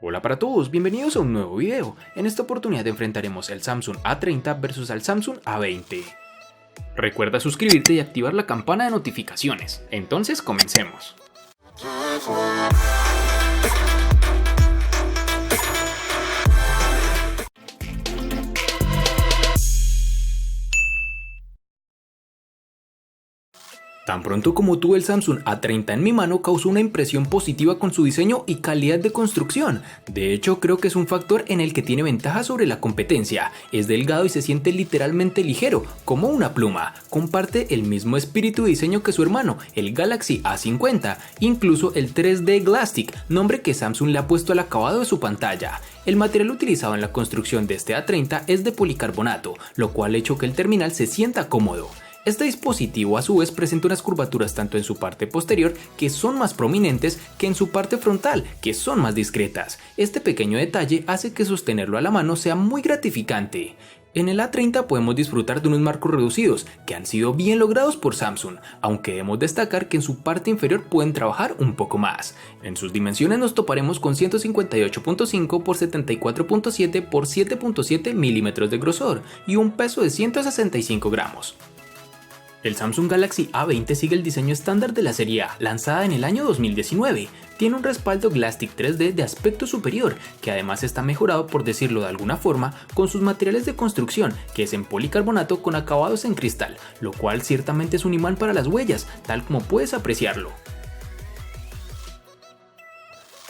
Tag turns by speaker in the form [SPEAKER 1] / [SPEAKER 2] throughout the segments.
[SPEAKER 1] Hola para todos, bienvenidos a un nuevo video. En esta oportunidad enfrentaremos el Samsung A30 versus al Samsung A20. Recuerda suscribirte y activar la campana de notificaciones. Entonces comencemos. Tan pronto como tuve el Samsung A30 en mi mano, causó una impresión positiva con su diseño y calidad de construcción. De hecho, creo que es un factor en el que tiene ventaja sobre la competencia. Es delgado y se siente literalmente ligero, como una pluma. Comparte el mismo espíritu de diseño que su hermano, el Galaxy A50, incluso el 3D Glastic, nombre que Samsung le ha puesto al acabado de su pantalla. El material utilizado en la construcción de este A30 es de policarbonato, lo cual ha hecho que el terminal se sienta cómodo. Este dispositivo a su vez presenta unas curvaturas tanto en su parte posterior, que son más prominentes, que en su parte frontal, que son más discretas. Este pequeño detalle hace que sostenerlo a la mano sea muy gratificante. En el A30 podemos disfrutar de unos marcos reducidos, que han sido bien logrados por Samsung, aunque debemos destacar que en su parte inferior pueden trabajar un poco más. En sus dimensiones nos toparemos con 158.5 x 74.7 x 7.7 milímetros de grosor y un peso de 165 gramos. El Samsung Galaxy A20 sigue el diseño estándar de la serie A, lanzada en el año 2019. Tiene un respaldo Glastic 3D de aspecto superior, que además está mejorado, por decirlo de alguna forma, con sus materiales de construcción, que es en policarbonato con acabados en cristal, lo cual ciertamente es un imán para las huellas, tal como puedes apreciarlo.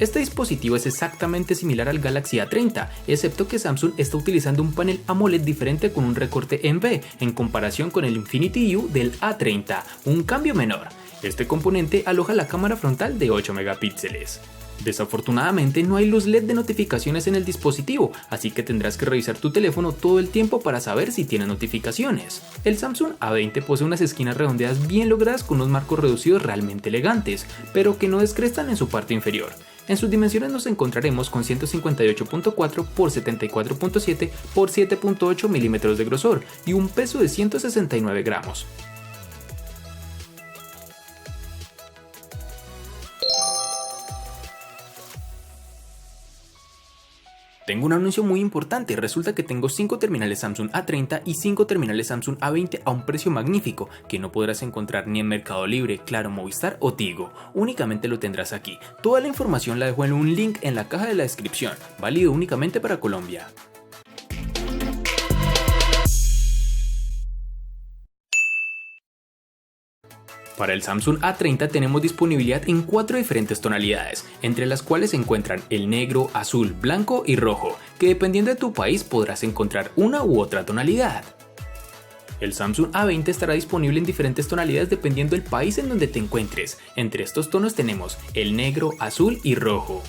[SPEAKER 1] Este dispositivo es exactamente similar al Galaxy A30, excepto que Samsung está utilizando un panel AMOLED diferente con un recorte en V, en comparación con el Infinity U del A30, un cambio menor. Este componente aloja la cámara frontal de 8 megapíxeles. Desafortunadamente no hay luz LED de notificaciones en el dispositivo, así que tendrás que revisar tu teléfono todo el tiempo para saber si tiene notificaciones. El Samsung A20 posee unas esquinas redondeadas bien logradas con unos marcos reducidos realmente elegantes, pero que no descrestan en su parte inferior. En sus dimensiones nos encontraremos con 158.4 x 74.7 x 7.8 milímetros de grosor y un peso de 169 gramos. Tengo un anuncio muy importante. Resulta que tengo 5 terminales Samsung A30 y 5 terminales Samsung A20 a un precio magnífico que no podrás encontrar ni en Mercado Libre, Claro, Movistar o Tigo. Únicamente lo tendrás aquí. Toda la información la dejo en un link en la caja de la descripción, válido únicamente para Colombia. Para el Samsung A30 tenemos disponibilidad en 4 diferentes tonalidades, entre las cuales se encuentran el negro, azul, blanco y rojo, que dependiendo de tu país podrás encontrar una u otra tonalidad. El Samsung A20 estará disponible en diferentes tonalidades dependiendo del país en donde te encuentres. Entre estos tonos tenemos el negro, azul y rojo.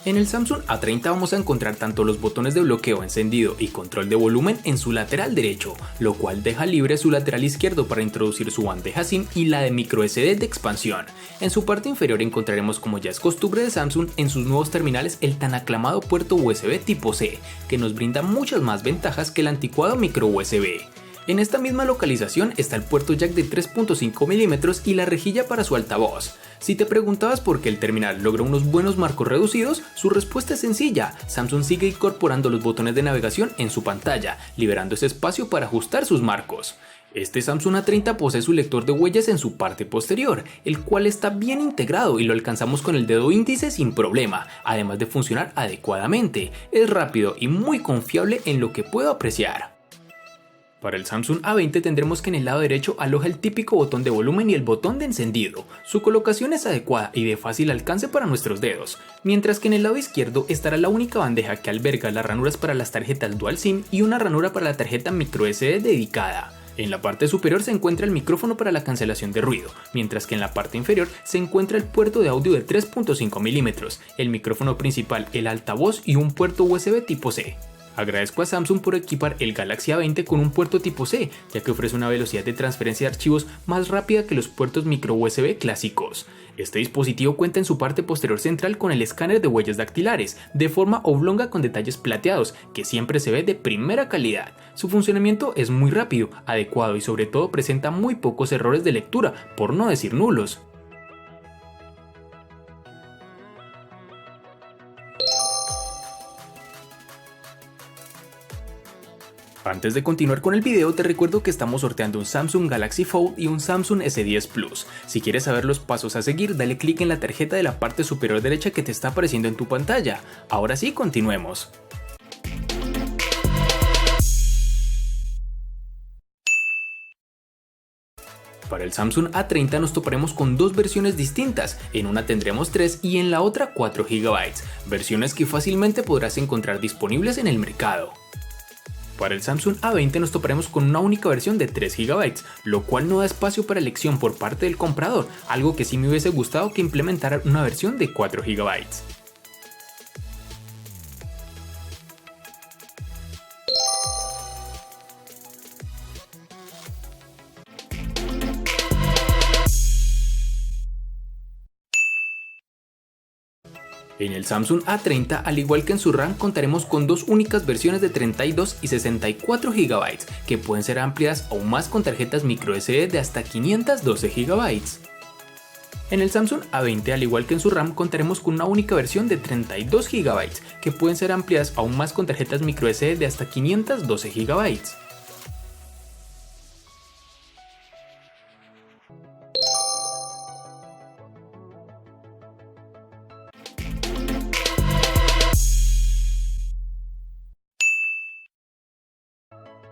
[SPEAKER 1] En el Samsung A30 vamos a encontrar tanto los botones de bloqueo, encendido y control de volumen en su lateral derecho, lo cual deja libre su lateral izquierdo para introducir su bandeja SIM y la de microSD de expansión. En su parte inferior encontraremos, como ya es costumbre de Samsung en sus nuevos terminales, el tan aclamado puerto USB tipo C, que nos brinda muchas más ventajas que el anticuado micro USB. En esta misma localización está el puerto jack de 3.5 milímetros y la rejilla para su altavoz. Si te preguntabas por qué el terminal logra unos buenos marcos reducidos, su respuesta es sencilla. Samsung sigue incorporando los botones de navegación en su pantalla, liberando ese espacio para ajustar sus marcos. Este Samsung A30 posee su lector de huellas en su parte posterior, el cual está bien integrado y lo alcanzamos con el dedo índice sin problema, además de funcionar adecuadamente. Es rápido y muy confiable en lo que puedo apreciar. Para el Samsung A20 tendremos que en el lado derecho aloja el típico botón de volumen y el botón de encendido. Su colocación es adecuada y de fácil alcance para nuestros dedos, mientras que en el lado izquierdo estará la única bandeja que alberga las ranuras para las tarjetas Dual SIM y una ranura para la tarjeta microSD dedicada. En la parte superior se encuentra el micrófono para la cancelación de ruido, mientras que en la parte inferior se encuentra el puerto de audio de 3.5 milímetros, el micrófono principal, el altavoz y un puerto USB tipo C. Agradezco a Samsung por equipar el Galaxy A20 con un puerto tipo C, ya que ofrece una velocidad de transferencia de archivos más rápida que los puertos micro USB clásicos. Este dispositivo cuenta en su parte posterior central con el escáner de huellas dactilares, de forma oblonga con detalles plateados, que siempre se ve de primera calidad. Su funcionamiento es muy rápido, adecuado y sobre todo presenta muy pocos errores de lectura, por no decir nulos. Antes de continuar con el video, te recuerdo que estamos sorteando un Samsung Galaxy Fold y un Samsung S10 Plus. Si quieres saber los pasos a seguir, dale clic en la tarjeta de la parte superior derecha que te está apareciendo en tu pantalla. Ahora sí, continuemos. Para el Samsung A30 nos toparemos con dos versiones distintas, en una tendremos 3 y en la otra 4 GB, versiones que fácilmente podrás encontrar disponibles en el mercado. Para el Samsung A20 nos toparemos con una única versión de 3 GB, lo cual no da espacio para elección por parte del comprador, algo que sí me hubiese gustado que implementaran una versión de 4 GB. En el Samsung A30, al igual que en su RAM, contaremos con dos únicas versiones de 32 y 64 GB, que pueden ser ampliadas aún más con tarjetas microSD de hasta 512 GB. En el Samsung A20, al igual que en su RAM, contaremos con una única versión de 32 GB, que pueden ser ampliadas aún más con tarjetas microSD de hasta 512 GB.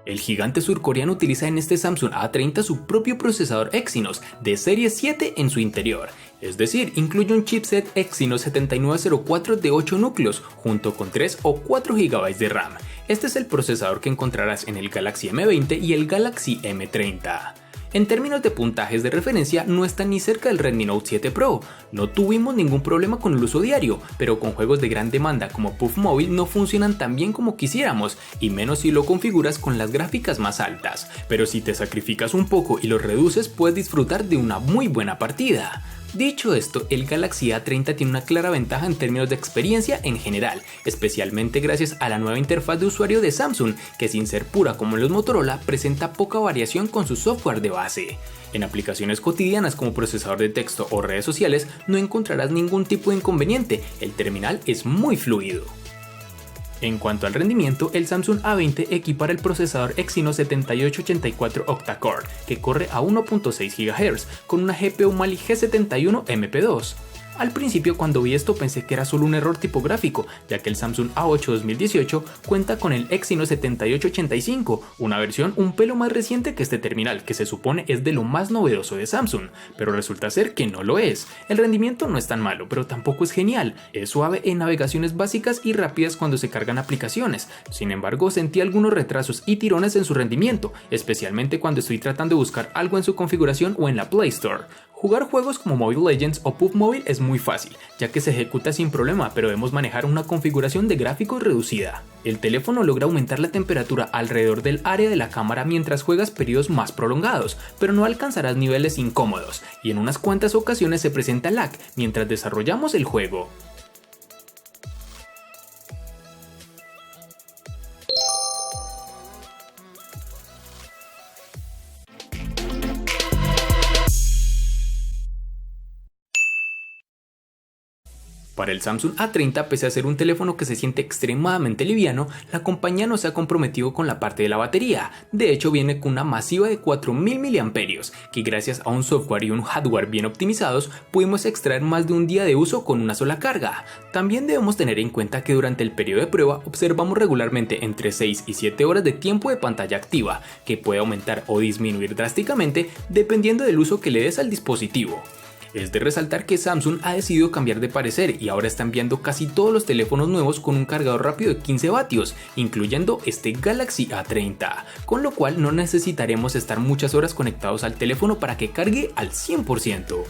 [SPEAKER 1] El gigante surcoreano utiliza en este Samsung A30 su propio procesador Exynos de serie 7 en su interior, es decir, incluye un chipset Exynos 7904 de 8 núcleos junto con 3 o 4 GB de RAM. Este es el procesador que encontrarás en el Galaxy M20 y el Galaxy M30. En términos de puntajes de referencia, no está ni cerca del Redmi Note 7 Pro. No tuvimos ningún problema con el uso diario, pero con juegos de gran demanda como PUBG Mobile no funcionan tan bien como quisiéramos, y menos si lo configuras con las gráficas más altas. Pero si te sacrificas un poco y lo reduces, puedes disfrutar de una muy buena partida. Dicho esto, el Galaxy A30 tiene una clara ventaja en términos de experiencia en general, especialmente gracias a la nueva interfaz de usuario de Samsung, que sin ser pura como en los Motorola, presenta poca variación con su software de base. En aplicaciones cotidianas como procesador de texto o redes sociales no encontrarás ningún tipo de inconveniente, el terminal es muy fluido. En cuanto al rendimiento, el Samsung A20 equipara el procesador Exynos 7884 octa-core, que corre a 1.6 GHz, con una GPU Mali G71 MP2. Al principio, cuando vi esto, pensé que era solo un error tipográfico, ya que el Samsung A8 2018 cuenta con el Exynos 7885, una versión un pelo más reciente que este terminal, que se supone es de lo más novedoso de Samsung, pero resulta ser que no lo es. El rendimiento no es tan malo, pero tampoco es genial, es suave en navegaciones básicas y rápidas cuando se cargan aplicaciones. Sin embargo, sentí algunos retrasos y tirones en su rendimiento, especialmente cuando estoy tratando de buscar algo en su configuración o en la Play Store. Jugar juegos como Mobile Legends o PUBG Mobile es muy fácil, ya que se ejecuta sin problema, pero debemos manejar una configuración de gráficos reducida. El teléfono logra aumentar la temperatura alrededor del área de la cámara mientras juegas periodos más prolongados, pero no alcanzarás niveles incómodos, y en unas cuantas ocasiones se presenta lag mientras desarrollamos el juego. Para el Samsung A30, pese a ser un teléfono que se siente extremadamente liviano, la compañía no se ha comprometido con la parte de la batería. De hecho, viene con una masiva de 4000 mAh, que gracias a un software y un hardware bien optimizados, pudimos extraer más de un día de uso con una sola carga. También debemos tener en cuenta que durante el periodo de prueba observamos regularmente entre 6 y 7 horas de tiempo de pantalla activa, que puede aumentar o disminuir drásticamente dependiendo del uso que le des al dispositivo. Es de resaltar que Samsung ha decidido cambiar de parecer y ahora está enviando casi todos los teléfonos nuevos con un cargador rápido de 15 vatios, incluyendo este Galaxy A30, con lo cual no necesitaremos estar muchas horas conectados al teléfono para que cargue al 100%.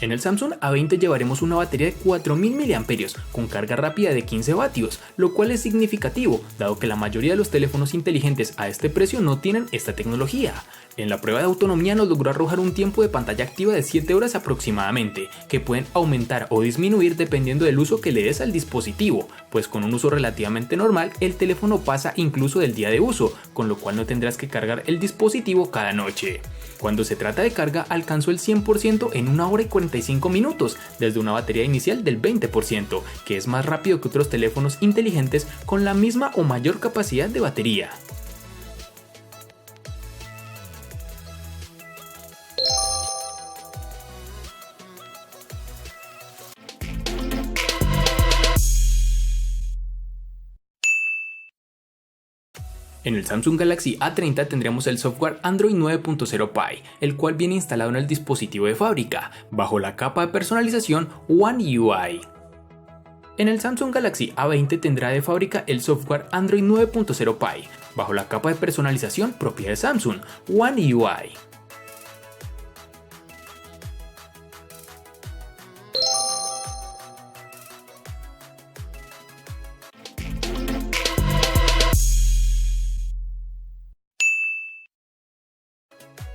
[SPEAKER 1] En el Samsung A20 llevaremos una batería de 4000 mAh con carga rápida de 15 vatios, lo cual es significativo, dado que la mayoría de los teléfonos inteligentes a este precio no tienen esta tecnología. En la prueba de autonomía nos logró arrojar un tiempo de pantalla activa de 7 horas aproximadamente, que pueden aumentar o disminuir dependiendo del uso que le des al dispositivo, pues con un uso relativamente normal el teléfono pasa incluso del día de uso, con lo cual no tendrás que cargar el dispositivo cada noche. Cuando se trata de carga, alcanzó el 100% en 1 hora y 45 minutos, desde una batería inicial del 20%, que es más rápido que otros teléfonos inteligentes con la misma o mayor capacidad de batería. En el Samsung Galaxy A30 tendremos el software Android 9.0 Pie, el cual viene instalado en el dispositivo de fábrica, bajo la capa de personalización One UI. En el Samsung Galaxy A20 tendrá de fábrica el software Android 9.0 Pie, bajo la capa de personalización propia de Samsung, One UI.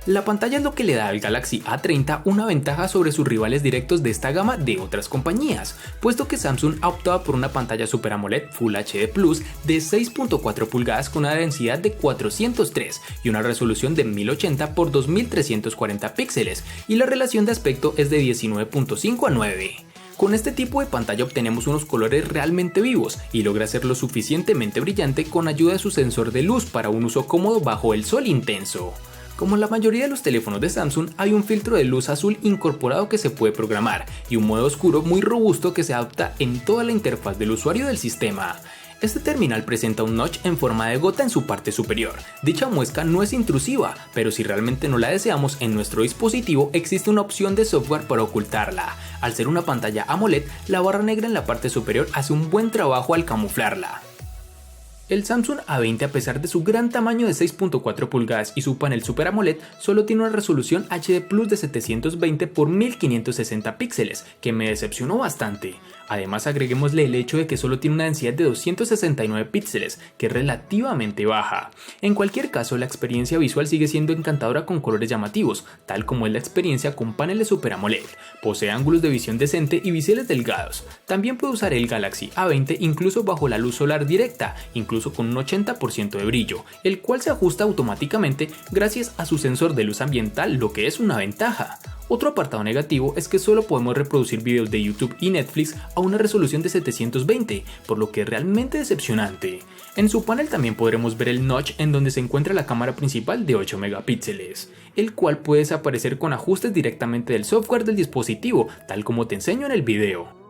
[SPEAKER 1] La pantalla es lo que le da al Galaxy A30 una ventaja sobre sus rivales directos de esta gama de otras compañías, puesto que Samsung ha optado por una pantalla Super AMOLED Full HD Plus de 6.4 pulgadas con una densidad de 403 y una resolución de 1080 x 2340 píxeles, y la relación de aspecto es de 19.5 a 9. Con este tipo de pantalla obtenemos unos colores realmente vivos y logra ser lo suficientemente brillante con ayuda de su sensor de luz para un uso cómodo bajo el sol intenso. Como en la mayoría de los teléfonos de Samsung, hay un filtro de luz azul incorporado que se puede programar y un modo oscuro muy robusto que se adapta en toda la interfaz del usuario del sistema. Este terminal presenta un notch en forma de gota en su parte superior. Dicha muesca no es intrusiva, pero si realmente no la deseamos en nuestro dispositivo, existe una opción de software para ocultarla. Al ser una pantalla AMOLED, la barra negra en la parte superior hace un buen trabajo al camuflarla. El Samsung A20, a pesar de su gran tamaño de 6.4 pulgadas y su panel Super AMOLED, solo tiene una resolución HD Plus de 720 x 1560 píxeles, que me decepcionó bastante. Además, agreguémosle el hecho de que solo tiene una densidad de 269 píxeles, que es relativamente baja. En cualquier caso, la experiencia visual sigue siendo encantadora con colores llamativos, tal como es la experiencia con paneles Super AMOLED. Posee ángulos de visión decente y biseles delgados. También puede usar el Galaxy A20 incluso bajo la luz solar directa, incluso con un 80% de brillo, el cual se ajusta automáticamente gracias a su sensor de luz ambiental, lo que es una ventaja. Otro apartado negativo es que solo podemos reproducir videos de YouTube y Netflix a una resolución de 720, por lo que es realmente decepcionante. En su panel también podremos ver el notch en donde se encuentra la cámara principal de 8 megapíxeles, el cual puede desaparecer con ajustes directamente del software del dispositivo, tal como te enseño en el video.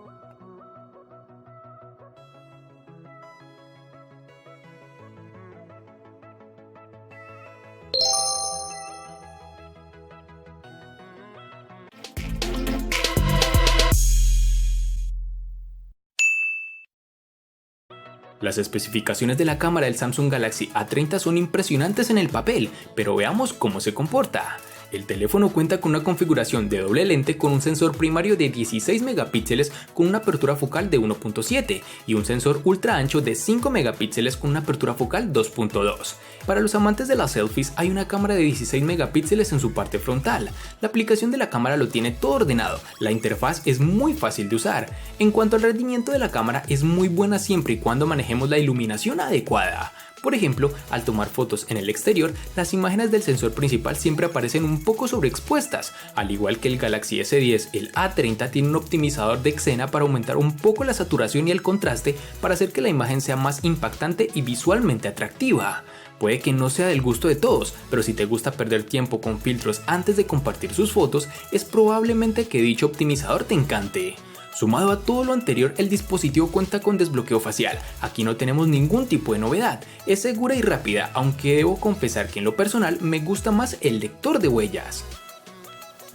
[SPEAKER 1] Las especificaciones de la cámara del Samsung Galaxy A30 son impresionantes en el papel, pero veamos cómo se comporta. El teléfono cuenta con una configuración de doble lente con un sensor primario de 16 megapíxeles con una apertura focal de 1.7 y un sensor ultra ancho de 5 megapíxeles con una apertura focal 2.2. Para los amantes de las selfies hay una cámara de 16 megapíxeles en su parte frontal. La aplicación de la cámara lo tiene todo ordenado, la interfaz es muy fácil de usar. En cuanto al rendimiento de la cámara, es muy buena siempre y cuando manejemos la iluminación adecuada. Por ejemplo, al tomar fotos en el exterior, las imágenes del sensor principal siempre aparecen un poco sobreexpuestas. Al igual que el Galaxy S10, el A30 tiene un optimizador de escena para aumentar un poco la saturación y el contraste para hacer que la imagen sea más impactante y visualmente atractiva. Puede que no sea del gusto de todos, pero si te gusta perder tiempo con filtros antes de compartir sus fotos, es probablemente que dicho optimizador te encante. Sumado a todo lo anterior, el dispositivo cuenta con desbloqueo facial. Aquí no tenemos ningún tipo de novedad, es segura y rápida, aunque debo confesar que en lo personal me gusta más el lector de huellas.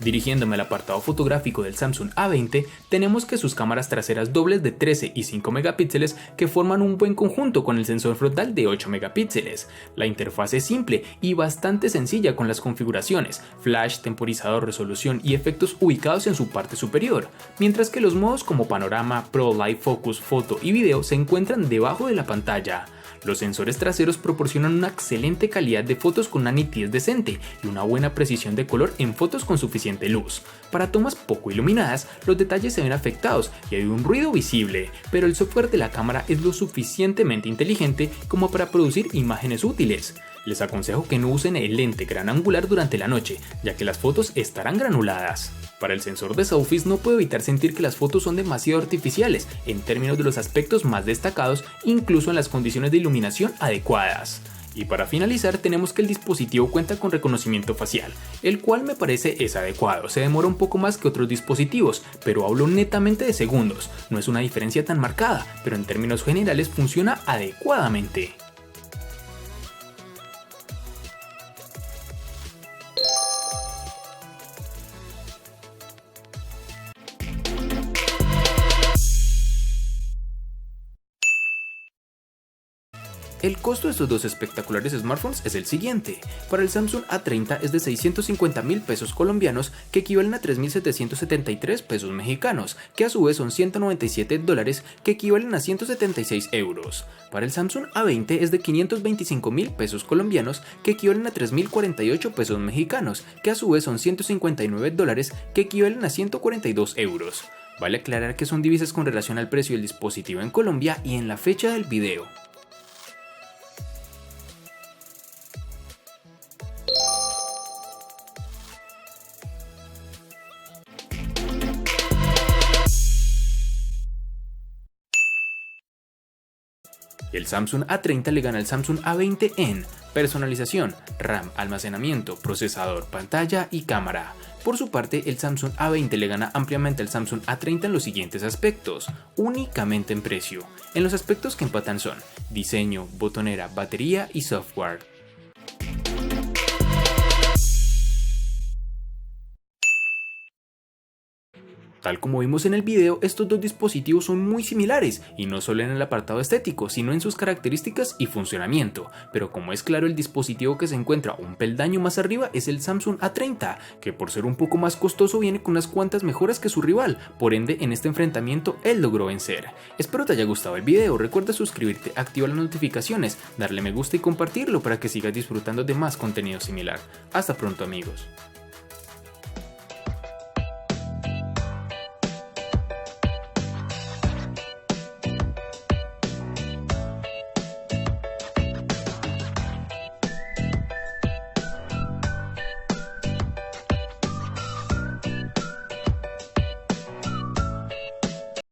[SPEAKER 1] Dirigiéndome al apartado fotográfico del Samsung A20, tenemos que sus cámaras traseras dobles de 13 y 5 megapíxeles que forman un buen conjunto con el sensor frontal de 8 megapíxeles. La interfaz es simple y bastante sencilla con las configuraciones, flash, temporizador, resolución y efectos ubicados en su parte superior, mientras que los modos como panorama, Pro, Live Focus, foto y video se encuentran debajo de la pantalla. Los sensores traseros proporcionan una excelente calidad de fotos con una nitidez decente y una buena precisión de color en fotos con suficiente luz. Para tomas poco iluminadas, los detalles se ven afectados y hay un ruido visible, pero el software de la cámara es lo suficientemente inteligente como para producir imágenes útiles. Les aconsejo que no usen el lente gran angular durante la noche, ya que las fotos estarán granuladas. Para el sensor de selfies no puedo evitar sentir que las fotos son demasiado artificiales en términos de los aspectos más destacados, incluso en las condiciones de iluminación adecuadas. Y para finalizar tenemos que el dispositivo cuenta con reconocimiento facial, el cual me parece es adecuado, se demora un poco más que otros dispositivos, pero hablo netamente de segundos, no es una diferencia tan marcada, pero en términos generales funciona adecuadamente. El costo de estos dos espectaculares smartphones es el siguiente. Para el Samsung A30 es de 650.000 pesos colombianos, que equivalen a 3.773 pesos mexicanos, que a su vez son $197, que equivalen a 176 euros. Para el Samsung A20 es de 525.000 pesos colombianos, que equivalen a 3.048 pesos mexicanos, que a su vez son $159, que equivalen a 142 euros. Vale aclarar que son divisas con relación al precio del dispositivo en Colombia y en la fecha del video. El Samsung A30 le gana al Samsung A20 en personalización, RAM, almacenamiento, procesador, pantalla y cámara. Por su parte, el Samsung A20 le gana ampliamente al Samsung A30 en los siguientes aspectos, únicamente en precio. En los aspectos que empatan son diseño, botonera, batería y software. Tal como vimos en el video, estos dos dispositivos son muy similares, y no solo en el apartado estético, sino en sus características y funcionamiento, pero como es claro, el dispositivo que se encuentra un peldaño más arriba es el Samsung A30, que por ser un poco más costoso viene con unas cuantas mejoras que su rival, por ende en este enfrentamiento él logró vencer. Espero te haya gustado el video, recuerda suscribirte, activar las notificaciones, darle me gusta y compartirlo para que sigas disfrutando de más contenido similar. Hasta pronto amigos.